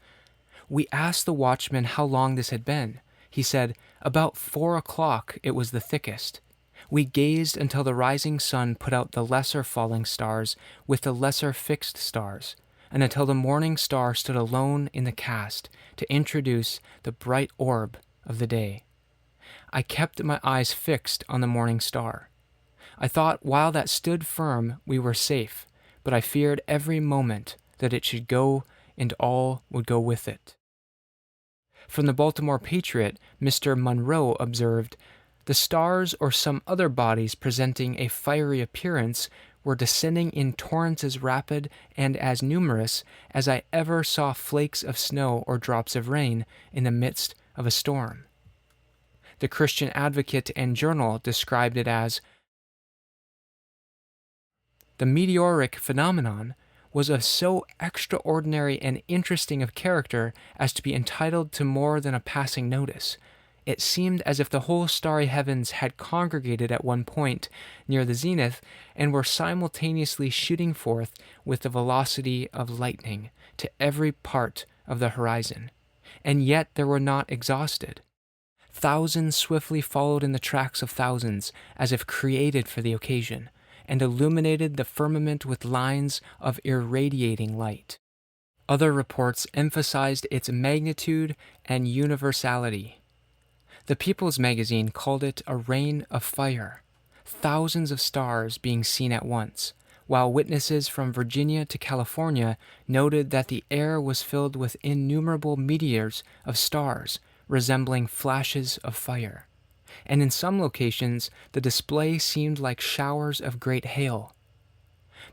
"We asked the watchman how long this had been. He said, about 4 o'clock it was the thickest. We gazed until the rising sun put out the lesser falling stars with the lesser fixed stars. and until the morning star stood alone in the cast to introduce the bright orb of the day. I kept my eyes fixed on the morning star. I thought while that stood firm we were safe, but I feared every moment that it should go and all would go with it. From the Baltimore Patriot, Mr. Monroe observed, "The stars or some other bodies presenting a fiery appearance were descending in torrents as rapid and as numerous as I ever saw flakes of snow or drops of rain in the midst of a storm." The Christian Advocate and Journal described it as, "The meteoric phenomenon was of so extraordinary and interesting of character as to be entitled to more than a passing notice. It seemed as if the whole starry heavens had congregated at one point near the zenith and were simultaneously shooting forth with the velocity of lightning to every part of the horizon, and yet they were not exhausted. Thousands swiftly followed in the tracks of thousands, as if created for the occasion, and illuminated the firmament with lines of irradiating light." Other reports emphasized its magnitude and universality. The People's Magazine called it a rain of fire, thousands of stars being seen at once, while witnesses from Virginia to California noted that the air was filled with innumerable meteors of stars resembling flashes of fire, and in some locations the display seemed like showers of great hail.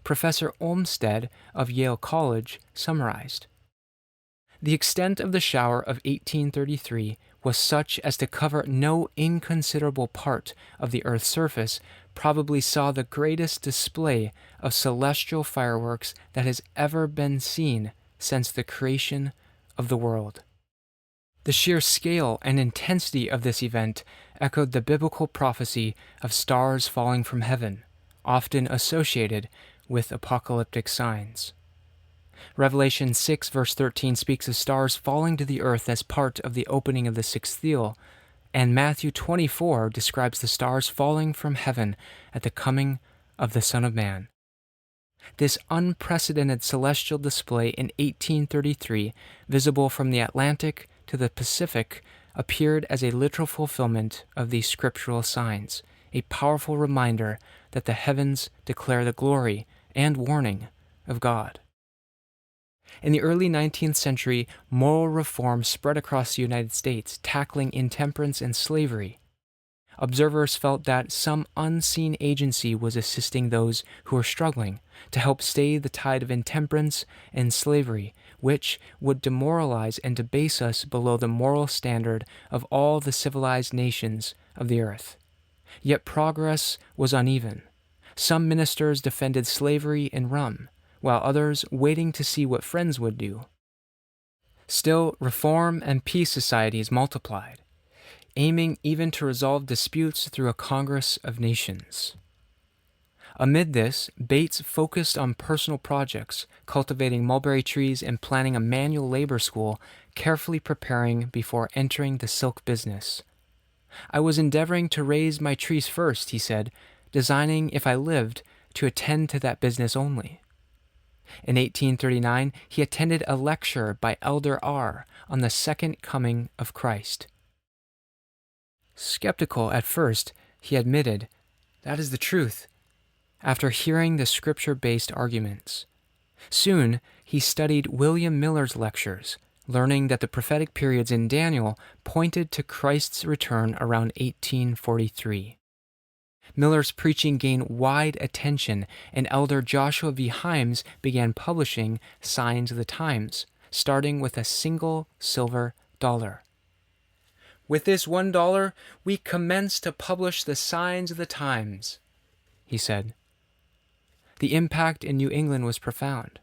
Professor Olmsted of Yale College summarized, "The extent of the shower of 1833 was such as to cover no inconsiderable part of the earth's surface, probably saw the greatest display of celestial fireworks that has ever been seen since the creation of the world." The sheer scale and intensity of this event echoed the biblical prophecy of stars falling from heaven, often associated with apocalyptic signs. Revelation 6 verse 13 speaks of stars falling to the earth as part of the opening of the sixth seal, and Matthew 24 describes the stars falling from heaven at the coming of the Son of Man. This unprecedented celestial display in 1833, visible from the Atlantic to the Pacific, appeared as a literal fulfillment of these scriptural signs, a powerful reminder that the heavens declare the glory and warning of God. In the early 19th century, moral reform spread across the United States, tackling intemperance and slavery. Observers felt that some unseen agency was assisting those who were struggling to help stay the tide of intemperance and slavery, which would demoralize and debase us below the moral standard of all the civilized nations of the earth. Yet progress was uneven. Some ministers defended slavery and rum, while others waiting to see what friends would do. Still, reform and peace societies multiplied, aiming even to resolve disputes through a Congress of Nations. Amid this, Bates focused on personal projects, cultivating mulberry trees and planning a manual labor school, carefully preparing before entering the silk business. "I was endeavoring to raise my trees first," he said, designing, if I lived, to attend to that business only. In 1839, he attended a lecture by Elder R. on the second coming of Christ. Skeptical at first, he admitted, "That is the truth," after hearing the scripture-based arguments. Soon, he studied William Miller's lectures, learning that the prophetic periods in Daniel pointed to Christ's return around 1843. Miller's preaching gained wide attention, and Elder Joshua V. Himes began publishing Signs of the Times, starting with a single silver dollar. "With this $1, we commence to publish the Signs of the Times," he said. The impact in New England was profound.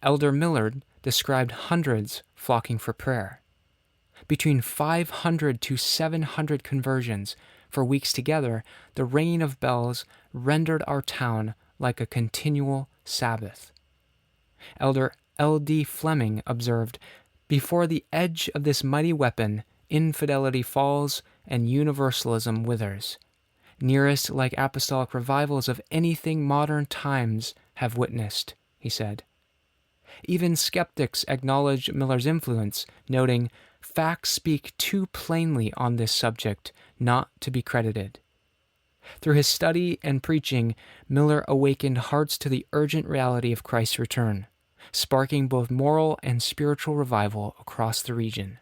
Elder Millard described hundreds flocking for prayer. Between 500 to 700 conversions for weeks together, the ringing of bells rendered our town like a continual Sabbath. Elder L.D. Fleming observed, "Before the edge of this mighty weapon, infidelity falls and universalism withers. Nearest like apostolic revivals of anything modern times have witnessed," he said. Even skeptics acknowledged Miller's influence, noting, "Facts speak too plainly on this subject not to be credited." Through his study and preaching, Miller awakened hearts to the urgent reality of Christ's return, sparking both moral and spiritual revival across the region.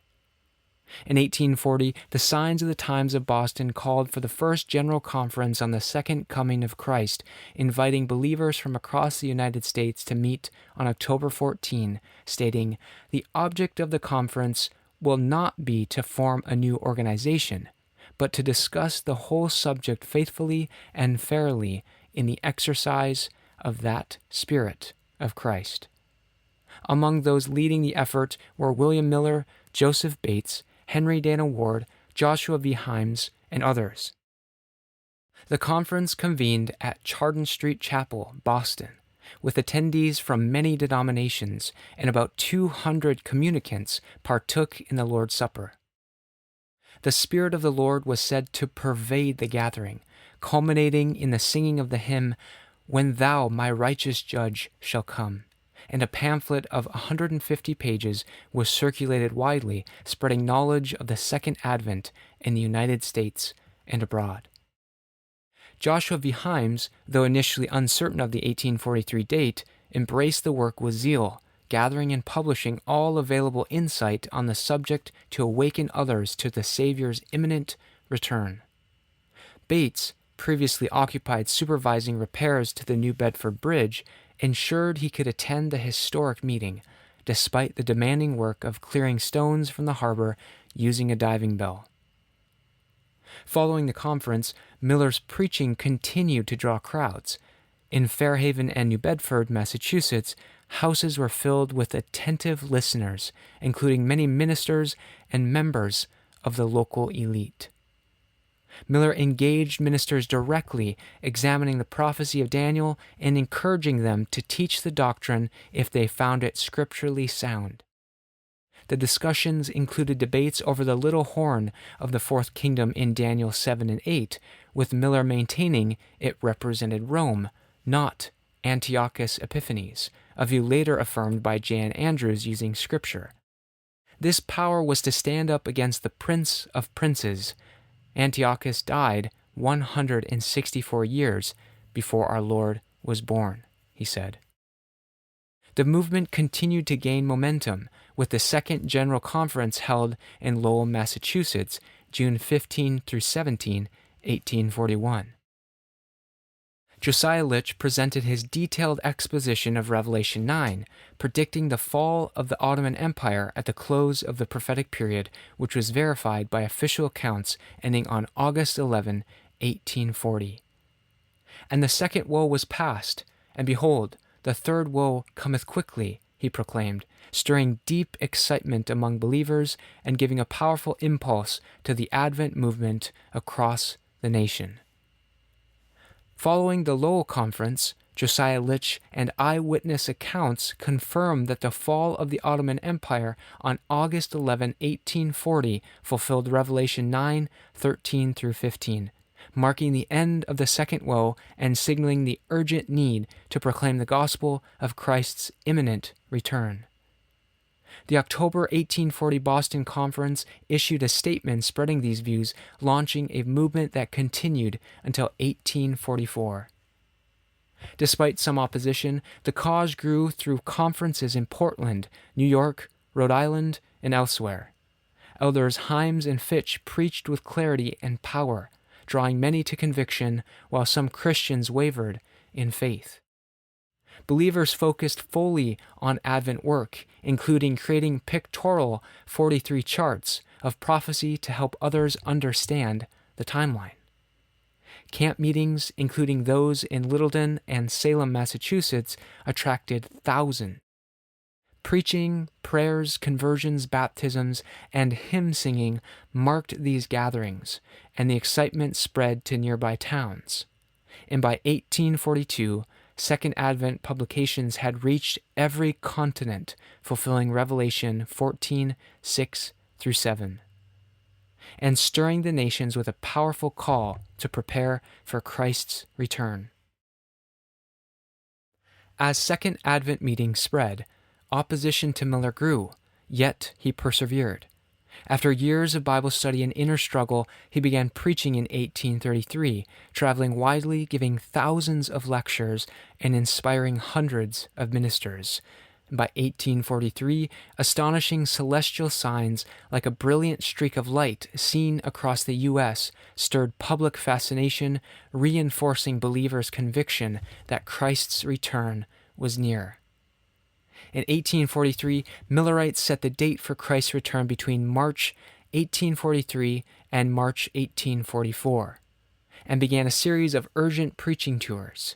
In 1840, the Signs of the Times of Boston called for the first general conference on the second coming of Christ, inviting believers from across the United States to meet on October 14, stating, "The object of the conference will not be to form a new organization, but to discuss the whole subject faithfully and fairly in the exercise of that Spirit of Christ." Among those leading the effort were William Miller, Joseph Bates, Henry Dana Ward, Joshua V. Himes, and others. The conference convened at Chardon Street Chapel, Boston, with attendees from many denominations, and about 200 communicants partook in the Lord's Supper. The Spirit of the Lord was said to pervade the gathering, culminating in the singing of the hymn, "When Thou, my righteous Judge, shall come," and a pamphlet of 150 pages was circulated widely, spreading knowledge of the Second Advent in the United States and abroad. Joshua V. Himes, though initially uncertain of the 1843 date, embraced the work with zeal, gathering and publishing all available insight on the subject to awaken others to the Savior's imminent return. Bates, previously occupied supervising repairs to the New Bedford Bridge, ensured he could attend the historic meeting, despite the demanding work of clearing stones from the harbor using a diving bell. Following the conference, Miller's preaching continued to draw crowds. In Fairhaven and New Bedford, Massachusetts, houses were filled with attentive listeners, including many ministers and members of the local elite. Miller engaged ministers directly, examining the prophecy of Daniel and encouraging them to teach the doctrine if they found it scripturally sound. The discussions included debates over the little horn of the fourth kingdom in Daniel 7 and 8, with Miller maintaining it represented Rome, not Antiochus Epiphanes, a view later affirmed by Jan Andrews using scripture. This power was to stand up against the Prince of Princes. Antiochus died 164 years before our Lord was born, he said. The movement continued to gain momentum, with the Second General Conference held in Lowell, Massachusetts, June 15 through 17, 1841. Josiah Litch presented his detailed exposition of Revelation 9, predicting the fall of the Ottoman Empire at the close of the prophetic period, which was verified by official accounts ending on August 11, 1840. And the second woe was past, and behold, the third woe cometh quickly, he proclaimed, stirring deep excitement among believers and giving a powerful impulse to the Advent movement across the nation. Following the Lowell Conference, Josiah Litch and eyewitness accounts confirm that the fall of the Ottoman Empire on August 11, 1840 fulfilled Revelation 9, 13 through 15, marking the end of the second woe and signaling the urgent need to proclaim the gospel of Christ's imminent return. The October 1840 Boston Conference issued a statement spreading these views, launching a movement that continued until 1844. Despite some opposition, the cause grew through conferences in Portland, New York, Rhode Island, and elsewhere. Elders Himes and Fitch preached with clarity and power, drawing many to conviction, while some Christians wavered in faith. Believers focused fully on Advent work, including creating pictorial 43 charts of prophecy to help others understand the timeline. Camp meetings, including those in Littleton and Salem, Massachusetts, attracted thousands. Preaching, prayers, conversions, baptisms, and hymn singing marked these gatherings, and the excitement spread to nearby towns. And by 1842, Second Advent publications had reached every continent, fulfilling Revelation 14, 6 through 7, and stirring the nations with a powerful call to prepare for Christ's return. As Second Advent meetings spread, opposition to Miller grew, yet he persevered. After years of Bible study and inner struggle, he began preaching in 1833, traveling widely, giving thousands of lectures, and inspiring hundreds of ministers. By 1843, astonishing celestial signs like a brilliant streak of light seen across the U.S. stirred public fascination, reinforcing believers' conviction that Christ's return was near. In 1843, Millerites set the date for Christ's return between March 1843 and March 1844, and began a series of urgent preaching tours.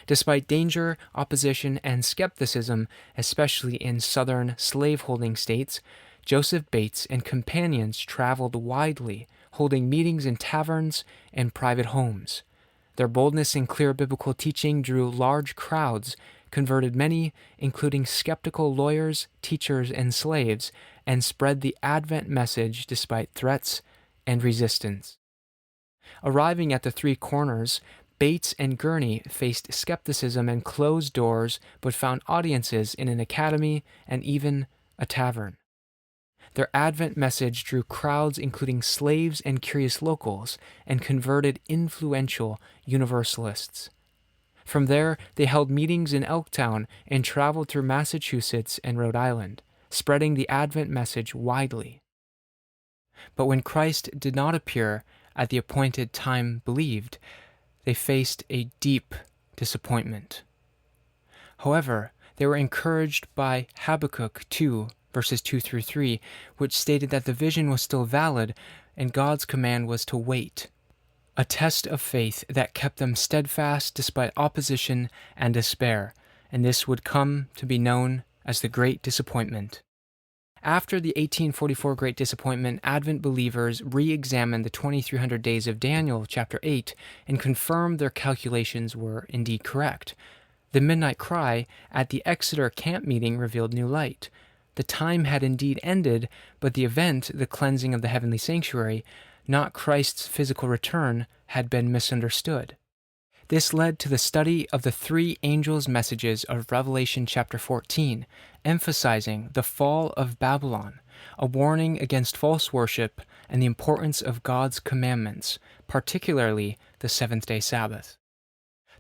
Despite danger, opposition, and skepticism, especially in southern slaveholding states, Joseph Bates and companions traveled widely, holding meetings in taverns and private homes. Their boldness and clear biblical teaching drew large crowds, converted many, including skeptical lawyers, teachers, and slaves, and spread the Advent message despite threats and resistance. Arriving at the Three Corners, Bates and Gurney faced skepticism and closed doors, but found audiences in an academy and even a tavern. Their Advent message drew crowds including slaves and curious locals, and converted influential Universalists. From there, they held meetings in Elktown and traveled through Massachusetts and Rhode Island, spreading the Advent message widely. But when Christ did not appear at the appointed time believed, they faced a deep disappointment. However, they were encouraged by Habakkuk 2, verses 2 through 3, which stated that the vision was still valid and God's command was to wait, a test of faith that kept them steadfast despite opposition and despair, and this would come to be known as the Great Disappointment. After the 1844 Great Disappointment, Advent believers re-examined the 2300 days of Daniel chapter 8 and confirmed their calculations were indeed correct. The midnight cry at the Exeter camp meeting revealed new light. The time had indeed ended, but the event, the cleansing of the heavenly sanctuary, not Christ's physical return, had been misunderstood. This led to the study of the three angels' messages of Revelation chapter 14, emphasizing the fall of Babylon, a warning against false worship, and the importance of God's commandments, particularly the seventh-day Sabbath.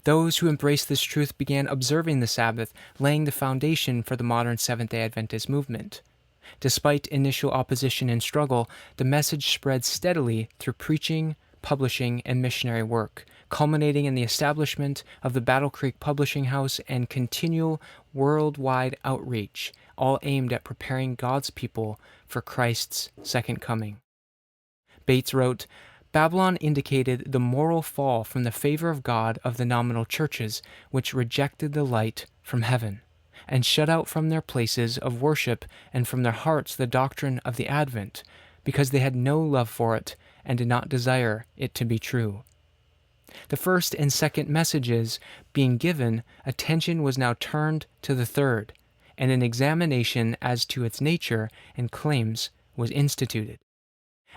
Those who embraced this truth began observing the Sabbath, laying the foundation for the modern Seventh-day Adventist movement. Despite initial opposition and struggle, the message spread steadily through preaching, publishing, and missionary work, culminating in the establishment of the Battle Creek Publishing House and continual worldwide outreach, all aimed at preparing God's people for Christ's second coming. Bates wrote, Babylon indicated the moral fall from the favor of God of the nominal churches, which rejected the light from heaven, and shut out from their places of worship and from their hearts the doctrine of the Advent, because they had no love for it and did not desire it to be true. The first and second messages being given, attention was now turned to the third, and an examination as to its nature and claims was instituted.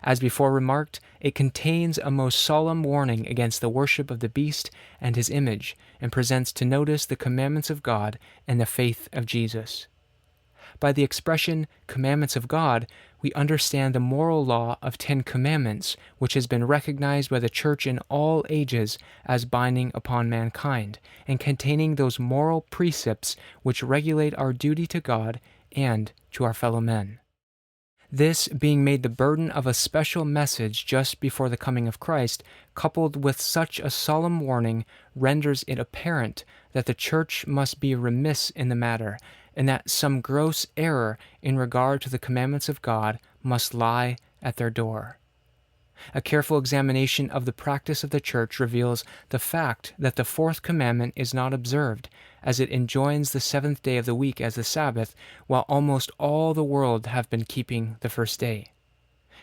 As before remarked, it contains a most solemn warning against the worship of the beast and his image, and presents to notice the commandments of God and the faith of Jesus. By the expression commandments of God, we understand the moral law of 10 commandments, which has been recognized by the Church in all ages as binding upon mankind, and containing those moral precepts which regulate our duty to God and to our fellow men. This being made the burden of a special message just before the coming of Christ, coupled with such a solemn warning, renders it apparent that the Church must be remiss in the matter, and that some gross error in regard to the commandments of God must lie at their door. A careful examination of the practice of the Church reveals the fact that the fourth commandment is not observed, as it enjoins the seventh day of the week as the Sabbath, while almost all the world have been keeping the first day.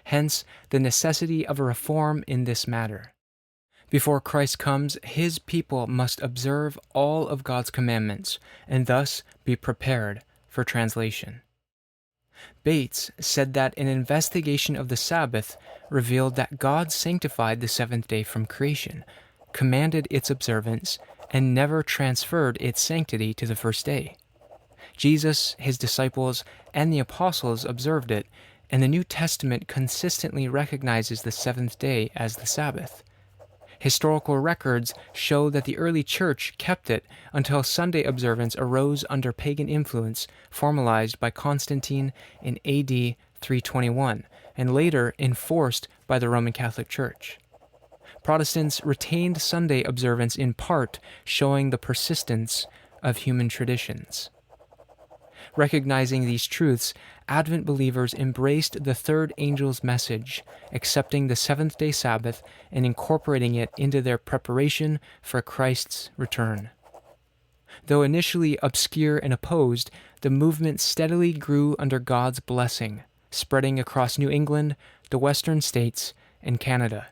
Hence, the necessity of a reform in this matter. Before Christ comes, his people must observe all of God's commandments, and thus be prepared for translation. Bates said that an investigation of the Sabbath revealed that God sanctified the seventh day from creation, commanded its observance, and never transferred its sanctity to the first day. Jesus, his disciples, and the apostles observed it, and the New Testament consistently recognizes the seventh day as the Sabbath. Historical records show that the early church kept it until Sunday observance arose under pagan influence, formalized by Constantine in AD 321, and later enforced by the Roman Catholic Church. Protestants retained Sunday observance in part, showing the persistence of human traditions. Recognizing these truths, Advent believers embraced the third angel's message, accepting the seventh-day Sabbath and incorporating it into their preparation for Christ's return. Though initially obscure and opposed, the movement steadily grew under God's blessing, spreading across New England, the Western states, and Canada.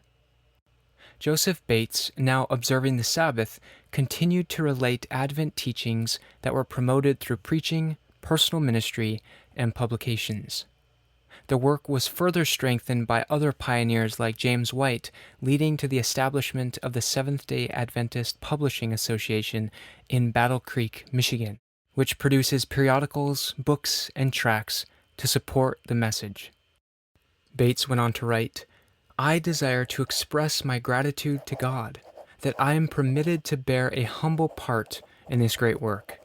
Joseph Bates, now observing the Sabbath, continued to relate Advent teachings that were promoted through preaching, personal ministry, and publications. The work was further strengthened by other pioneers like James White, leading to the establishment of the Seventh-day Adventist Publishing Association in Battle Creek, Michigan, which produces periodicals, books, and tracts to support the message. Bates went on to write, "I desire to express my gratitude to God that I am permitted to bear a humble part in this great work.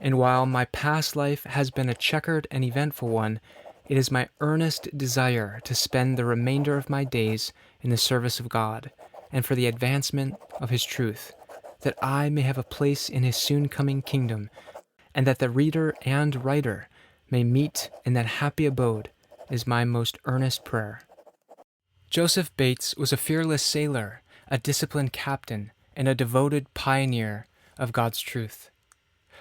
And while my past life has been a checkered and eventful one, it is my earnest desire to spend the remainder of my days in the service of God and for the advancement of His truth, that I may have a place in His soon-coming kingdom, and that the reader and writer may meet in that happy abode is my most earnest prayer." Joseph Bates was a fearless sailor, a disciplined captain, and a devoted pioneer of God's truth.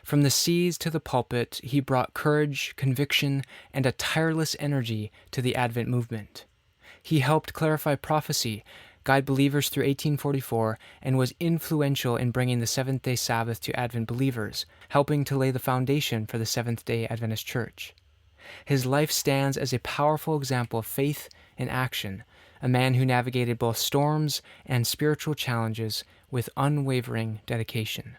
From the seas to the pulpit, he brought courage, conviction, and a tireless energy to the Advent movement. He helped clarify prophecy, guide believers through 1844, and was influential in bringing the Seventh-day Sabbath to Advent believers, helping to lay the foundation for the Seventh-day Adventist Church. His life stands as a powerful example of faith in action, a man who navigated both storms and spiritual challenges with unwavering dedication.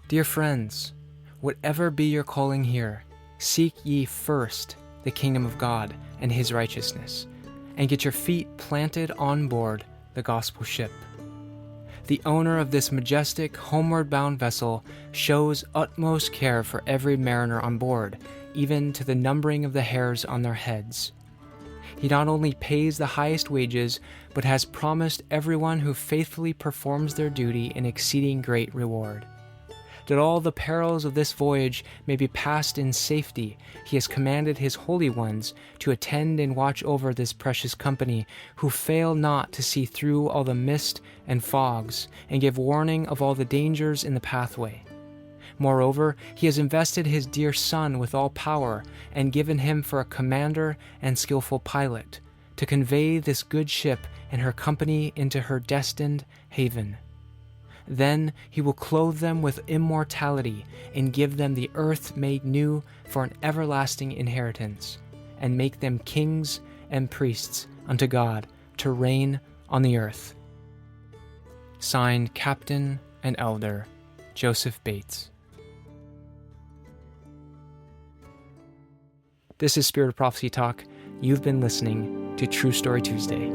Dear friends, whatever be your calling here, seek ye first the kingdom of God and His righteousness, and get your feet planted on board the gospel ship. The owner of this majestic, homeward-bound vessel shows utmost care for every mariner on board, even to the numbering of the hairs on their heads. He not only pays the highest wages, but has promised everyone who faithfully performs their duty an exceeding great reward. That all the perils of this voyage may be passed in safety, He has commanded His holy ones to attend and watch over this precious company, who fail not to see through all the mist and fogs, and give warning of all the dangers in the pathway. Moreover, He has invested His dear Son with all power, and given Him for a commander and skillful pilot, to convey this good ship and her company into her destined haven. Then He will clothe them with immortality and give them the earth made new for an everlasting inheritance, and make them kings and priests unto God to reign on the earth. Signed, Captain and Elder Joseph Bates. This is Spirit of Prophecy Talk. You've been listening to True Story Tuesday.